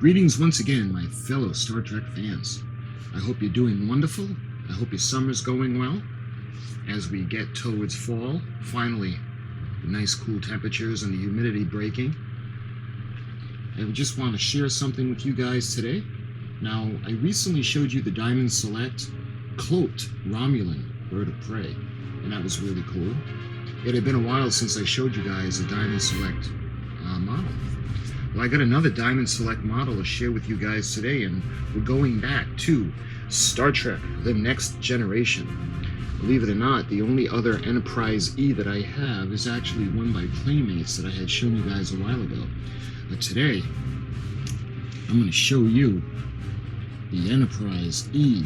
Greetings once again, my fellow Star Trek fans. I hope you're doing wonderful. I hope your summer's going well. As we get towards fall, finally, the nice cool temperatures and the humidity breaking. I just want to share something with you guys today. Now, I recently showed you the Diamond Select cloaked Romulan bird of prey, and that was really cool. It had been a while since I showed you guys a Diamond Select model. Well, I got another Diamond Select model to share with you guys today, and we're going back to Star Trek: The Next Generation. Believe it or not, the only other Enterprise E that I have is actually one by Playmates that I had shown you guys a while ago. But today, I'm going to show you the Enterprise E.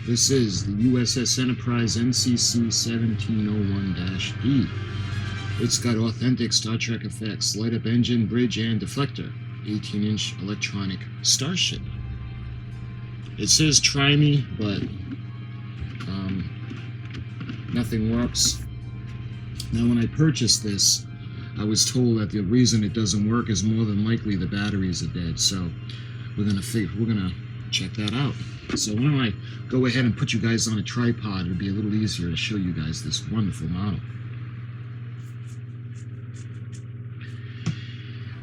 This is the U.S.S. Enterprise NCC-1701-E. It's got authentic Star Trek effects, light-up engine, bridge, and deflector. 18-inch electronic Starship. It says try me, but nothing works. Now, when I purchased this, I was told that the reason it doesn't work is more than likely the batteries are dead. So we're gonna check that out. So why don't I go ahead and put you guys on a tripod? It'll be a little easier to show you guys this wonderful model.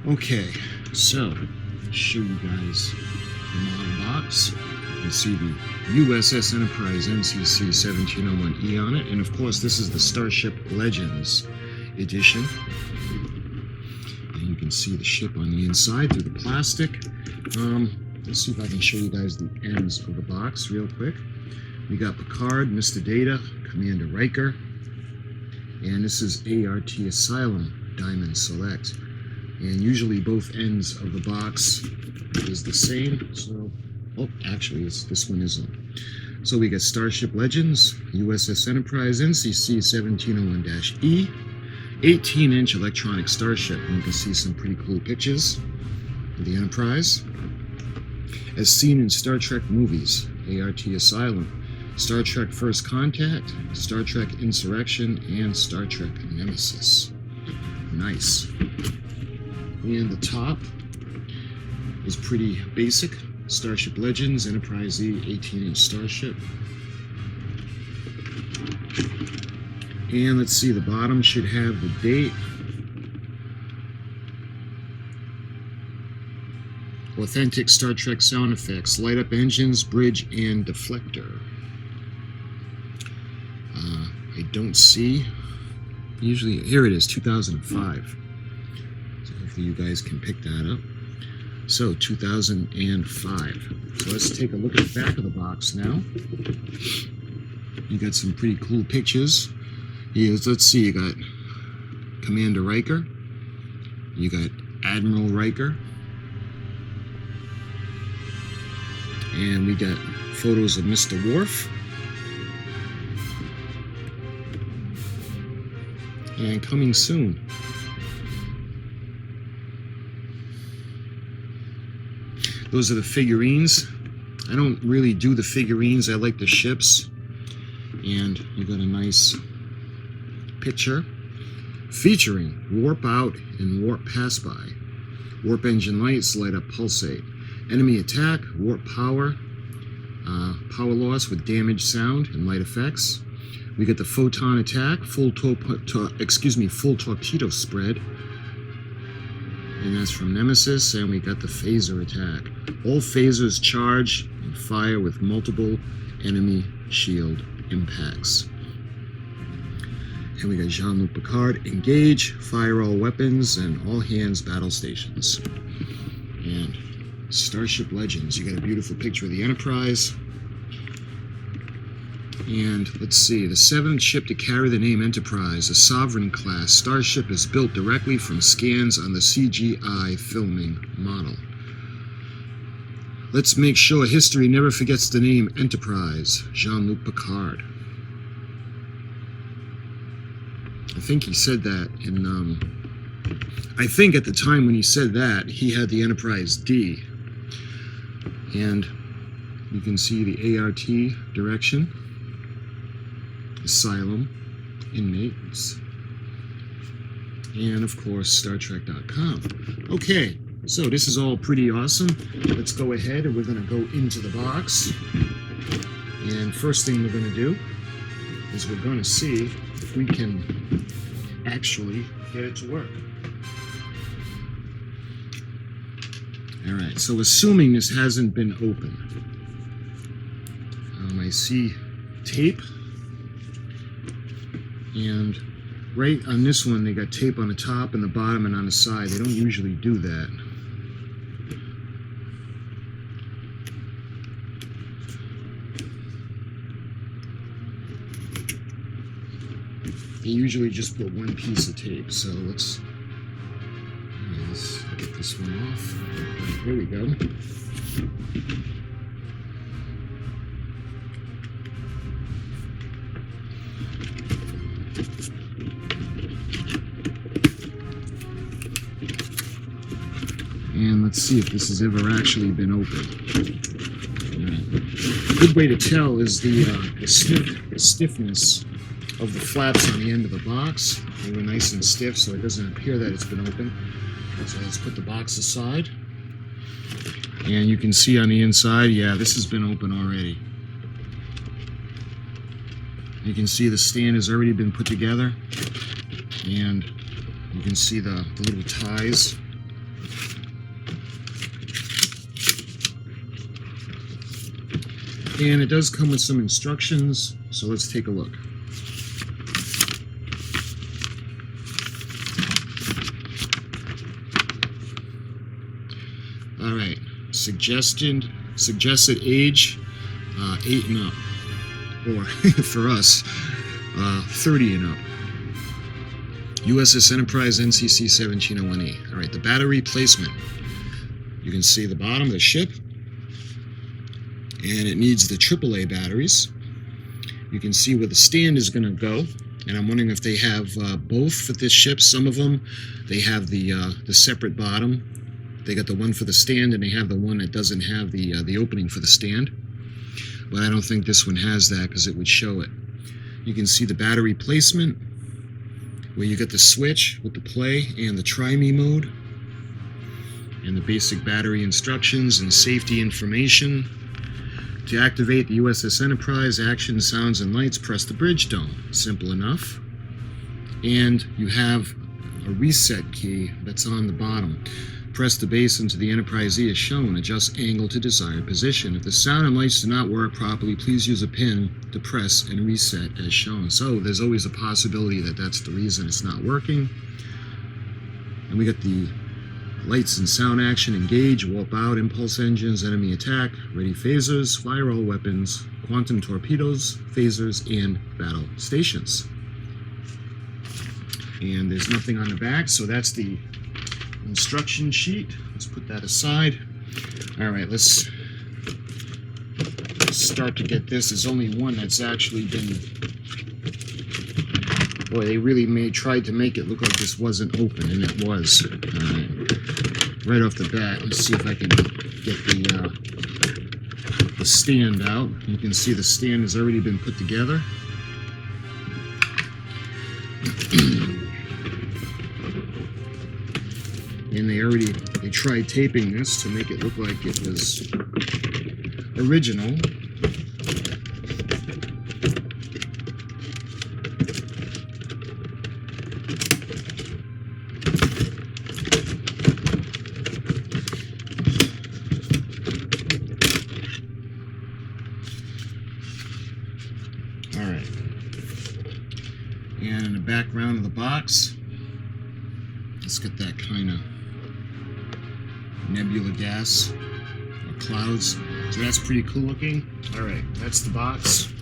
Okay, so show you guys the model box. You can see the U.S.S. Enterprise NCC-1701-E on it, and of course this is the Starship Legends edition. And you can see the ship on the inside through the plastic. Let's see if I can show you guys the ends of the box real quick. We got Picard, Mr. Data, Commander Riker, and this is ART Asylum Diamond Select. And usually both ends of the box is the same. So, oh, actually, this one isn't. So we got Starship Legends, U.S.S. Enterprise NCC-1701-E, 18-inch electronic Starship. And you can see some pretty cool pictures of the Enterprise, as seen in Star Trek movies: ART Asylum, Star Trek First Contact, Star Trek Insurrection, and Star Trek Nemesis. Nice. And the top is pretty basic. Starship Legends, Enterprise E, 18-inch Starship. And let's see, the bottom should have the date. Authentic Star Trek sound effects, light up engines, bridge, and deflector. I don't see. Usually, here it is, 2005. Hopefully you guys can pick that up. So 2005. So let's take a look at the back of the box now. You got some pretty cool pictures. Let's see, you got Commander Riker. You got Admiral Riker. And we got photos of Mr. Worf. And coming soon. Those are the figurines. I don't really do the figurines, I like the ships. And you got a nice picture featuring warp out and warp pass by. Warp engine lights light up pulsate. Enemy attack, warp power, power loss with damage sound and light effects. We get the photon attack, full torpedo spread. And that's from Nemesis, and we got the phaser attack. All phasers charge and fire with multiple enemy shield impacts. And we got Jean-Luc Picard, engage, fire all weapons, and all hands battle stations. And Starship Legends, you got a beautiful picture of the Enterprise. And let's see, the seventh ship to carry the name Enterprise, a Sovereign-class Starship, is built directly from scans on the CGI filming model. Let's make sure history never forgets the name Enterprise, Jean-Luc Picard. I think he said that in, I think at the time when he said that, he had the Enterprise D. And you can see the ART direction. Asylum, inmates, and of course StarTrek.com. Okay, So this is all pretty awesome. Let's go ahead and we're going to go into the box. And first thing we're going to do is we're going to see if we can actually get it to work. Alright, so assuming this hasn't been opened, I see tape, and right on this one they got tape on the top and the bottom and on the side. They don't usually do that. They usually just put one piece of tape, so let's get this one off. Here we go. And let's see if this has ever actually been opened. A good way to tell is the stiffness of the flaps on the end of the box. They were nice and stiff, so it doesn't appear that it's been opened. So let's put the box aside. And you can see on the inside, yeah, this has been open already. You can see the stand has already been put together. And you can see the little ties. And it does come with some instructions, so let's take a look. All right, suggested age, 8 and up, or for us, 30 and up. U.S.S. Enterprise NCC-1701-E. All right, the battery placement. You can see the bottom of the ship, and it needs the AAA batteries. You can see where the stand is going to go, and I'm wondering if they have both for this ship. Some of them, they have the separate bottom. They got the one for the stand, and they have the one that doesn't have the opening for the stand. But I don't think this one has that because it would show it. You can see the battery placement, where you got the switch with the play and the try me mode, and the basic battery instructions and safety information. To activate the U.S.S. Enterprise, action, sounds, and lights, press the bridge dome. Simple enough. And you have a reset key that's on the bottom. Press the base into the Enterprise E as shown. Adjust angle to desired position. If the sound and lights do not work properly, please use a pin to press and reset as shown. So there's always a possibility that that's the reason it's not working. And we got the lights and sound action: engage, warp out, impulse engines, enemy attack, ready phasers, fire all weapons, quantum torpedoes, phasers, and battle stations. And there's nothing on the back, so that's the instruction sheet. Let's put that aside. All right, let's start to get this. There's only one that's actually been... Boy, they really tried to make it look like this wasn't open, and it was. All right. Right off the bat, let's see if I can get the stand out. You can see the stand has already been put together. And they tried taping this to make it look like it was original. Alright. And in the background of the box, let's get that kind of nebula gas or clouds. So that's pretty cool looking. Alright, that's the box.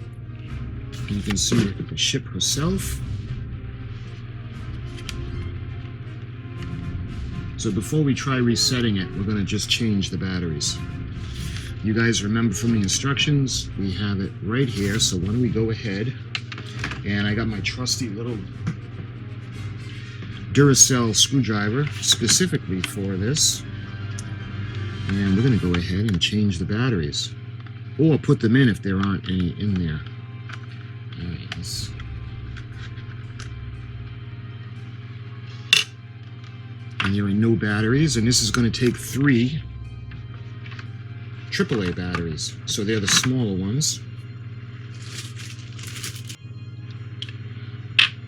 And you can see the ship herself. So before we try resetting it, we're going to just change the batteries. You guys remember from the instructions, we have it right here. So why don't we go ahead, and I got my trusty little Duracell screwdriver specifically for this. And we're going to go ahead and change the batteries. Or put them in if there aren't any in there. Alright, and there are no batteries, and this is going to take 3 AAA batteries, so they're the smaller ones.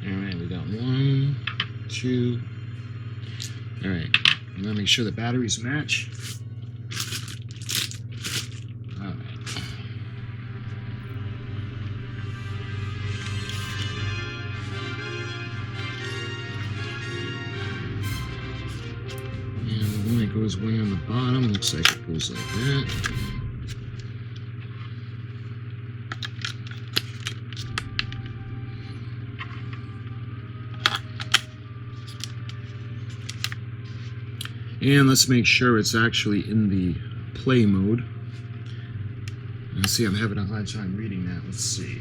Alright, we got 1, 2. Alright, I'm going to make sure the batteries match. Alright. And the one that goes way on the bottom looks like it goes like that. And let's make sure it's actually in the play mode. Let's see, I'm having a hard time reading that. Let's see.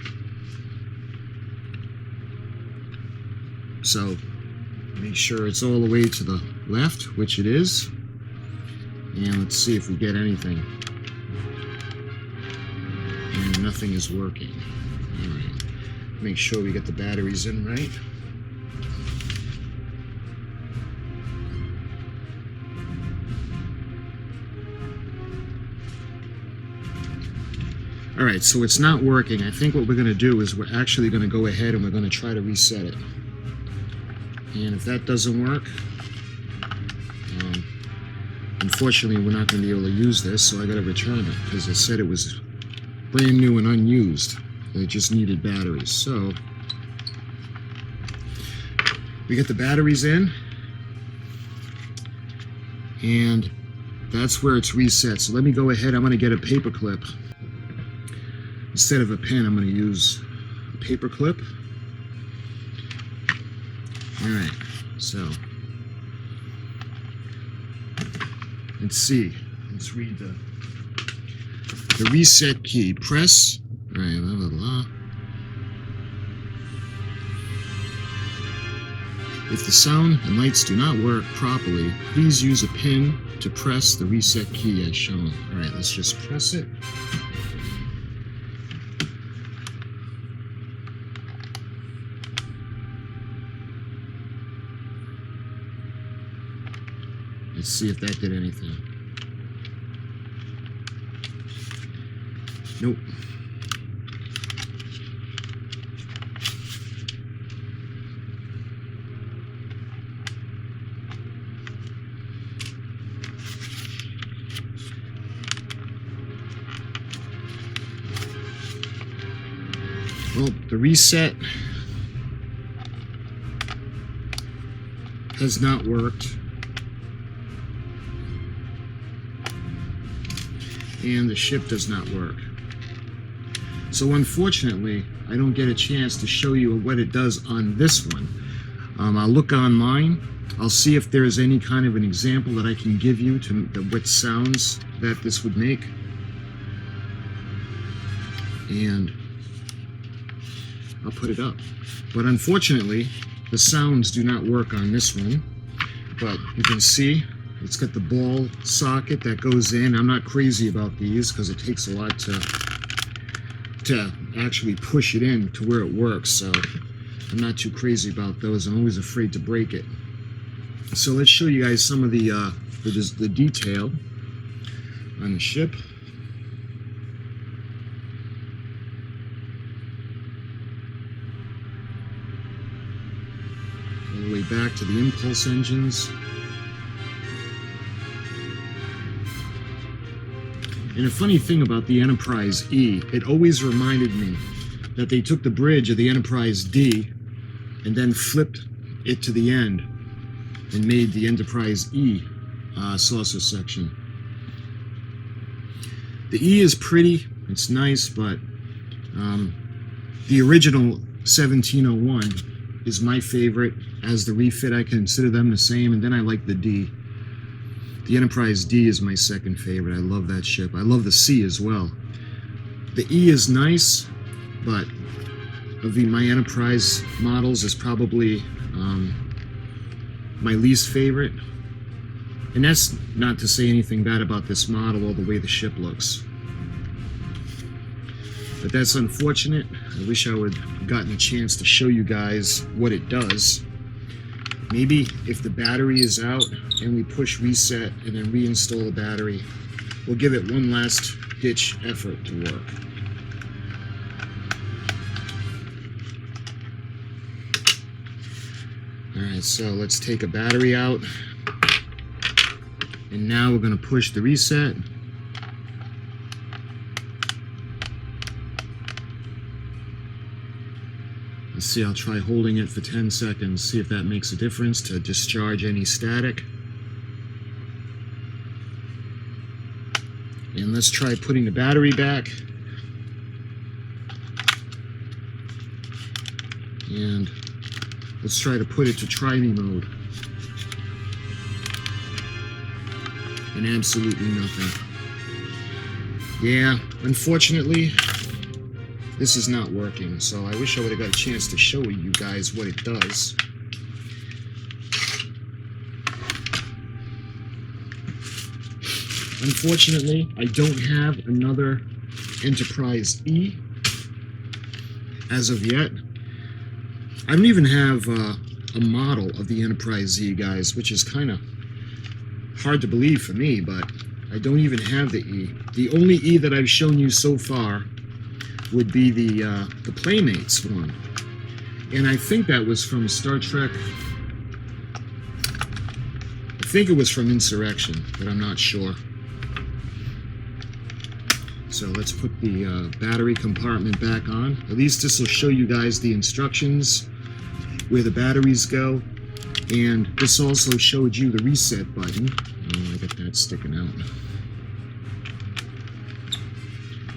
So, make sure it's all the way to the left, which it is. And let's see if we get anything. And nothing is working. Alright. Make sure we get the batteries in right. Alright, so it's not working. I think what we're going to do is we're actually going to go ahead and we're going to try to reset it. And if that doesn't work, unfortunately we're not going to be able to use this, so I got to return it because it said it was brand new and unused. It just needed batteries. So we get the batteries in, and that's where it's reset. So let me go ahead. I'm going to get a paper clip. Instead of a pen, I'm going to use a paper clip. Alright, so let's see. Let's read the reset key. Press. Alright, blah, blah, blah. If the sound and lights do not work properly, please use a pin to press the reset key as shown. Alright, let's just press it. Let's see if that did anything. Nope. Well, the reset has not worked. And the ship does not work. So unfortunately, I don't get a chance to show you what it does on this one. I'll look online. I'll see if there's any kind of an example that I can give you to what sounds that this would make. And I'll put it up. But unfortunately, the sounds do not work on this one. But you can see it's got the ball socket that goes in. I'm not crazy about these because it takes a lot to actually push it in to where it works. So I'm not too crazy about those. I'm always afraid to break it. So let's show you guys some of the detail on the ship. All the way back to the impulse engines. And a funny thing about the Enterprise E, it always reminded me that they took the bridge of the Enterprise D and then flipped it to the end and made the Enterprise E saucer section. The E is pretty, it's nice, but the original 1701 is my favorite. As the refit, I consider them the same, and then I like the D. The Enterprise D is my second favorite. I love that ship. I love the C as well. The E is nice, but of my Enterprise models is probably my least favorite. And that's not to say anything bad about this model or the way the ship looks. But that's unfortunate. I wish I would have gotten a chance to show you guys what it does. Maybe if the battery is out and we push reset and then reinstall the battery, we'll give it one last ditch effort to work. Alright, so let's take a battery out. And now we're going to push the reset. Let's see, I'll try holding it for 10 seconds, see if that makes a difference to discharge any static. And let's try putting the battery back. And let's try to put it to try me mode. And absolutely nothing. Yeah, unfortunately, this is not working, so I wish I would have got a chance to show you guys what it does. Unfortunately, I don't have another Enterprise E as of yet. I don't even have a model of the Enterprise E, guys, which is kind of hard to believe for me, but I don't even have the E. The only E that I've shown you so far would be the Playmates one. And I think that was from Star Trek. I think it was from Insurrection, but I'm not sure. So let's put the battery compartment back on. At least this will show you guys the instructions, where the batteries go. And this also showed you the reset button. Oh, I got that sticking out.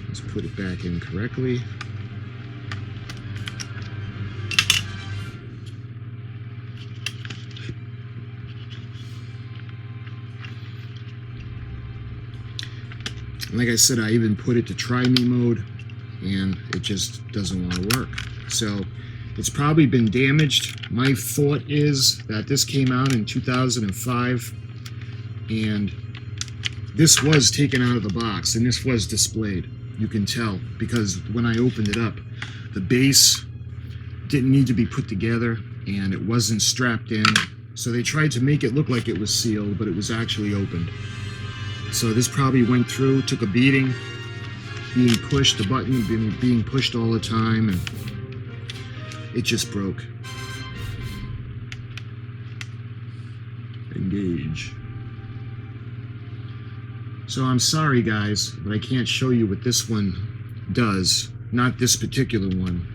Let's put it back in correctly. Like I said, I even put it to try me mode, and it just doesn't want to work. So it's probably been damaged. My thought is that this came out in 2005, and this was taken out of the box, and this was displayed. You can tell, because when I opened it up, the base didn't need to be put together, and it wasn't strapped in. So they tried to make it look like it was sealed, but it was actually opened. So this probably went through, took a beating, being pushed, the button being pushed all the time, and it just broke. Engage. So I'm sorry guys, but I can't show you what this one does. Not this particular one.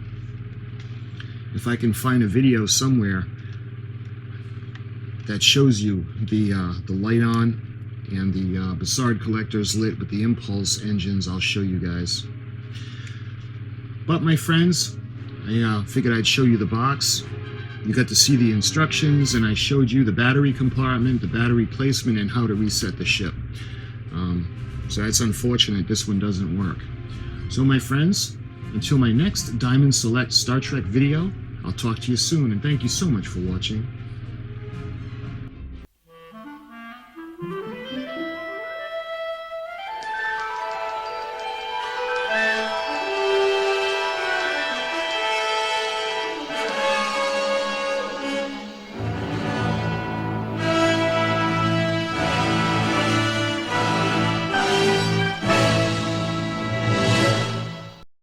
If I can find a video somewhere that shows you the light on and the Bassard collectors lit with the impulse engines, I'll show you guys. But my friends, I figured I'd show you the box. You got to see the instructions, and I showed you the battery compartment, the battery placement, and how to reset the ship. So that's unfortunate this one doesn't work. So my friends, until my next Diamond Select Star Trek video, I'll talk to you soon, and thank you so much for watching.